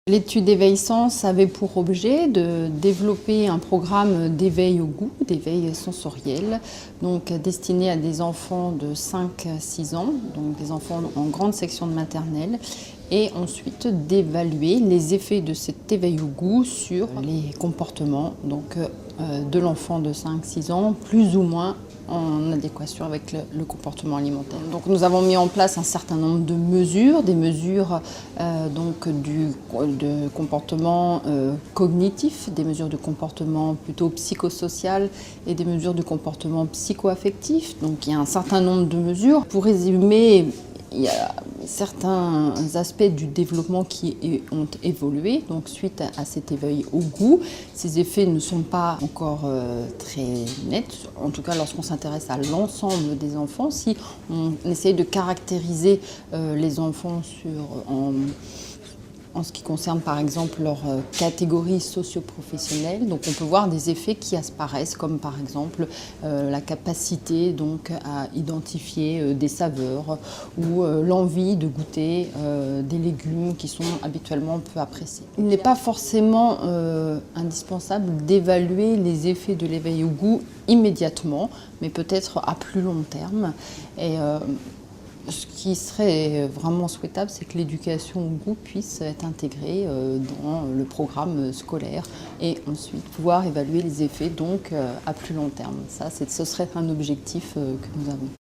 L'étude Éveil Sens avait pour objet de développer un programme d'éveil au goût, d'éveil sensoriel, donc destiné à des enfants de 5-6 ans, donc des enfants en grande section de maternelle, et ensuite d'évaluer les effets de cet éveil au goût sur les comportements de l'enfant de 5-6 ans, plus ou moins en adéquation avec le comportement alimentaire. Donc nous avons mis en place un certain nombre de mesures, des mesures de comportement cognitif, des mesures de comportement plutôt psychosocial et des mesures de comportement psycho-affectif. Donc il y a un certain nombre de mesures. Pour résumer, il y a certains aspects du développement qui ont évolué, donc suite à cet éveil au goût. Ces effets ne sont pas encore très nets, en tout cas lorsqu'on s'intéresse à l'ensemble des enfants. Si on essaye de caractériser les enfants en ce qui concerne par exemple leur catégorie socio-professionnelle, donc on peut voir des effets qui apparaissent comme par exemple la capacité donc à identifier des saveurs ou l'envie de goûter des légumes qui sont habituellement peu appréciés. Il n'est pas forcément indispensable d'évaluer les effets de l'éveil au goût immédiatement, mais peut-être à plus long terme. Ce qui serait vraiment souhaitable, c'est que l'éducation au goût puisse être intégrée dans le programme scolaire et ensuite pouvoir évaluer les effets donc à plus long terme. Ça, ce serait un objectif que nous avons.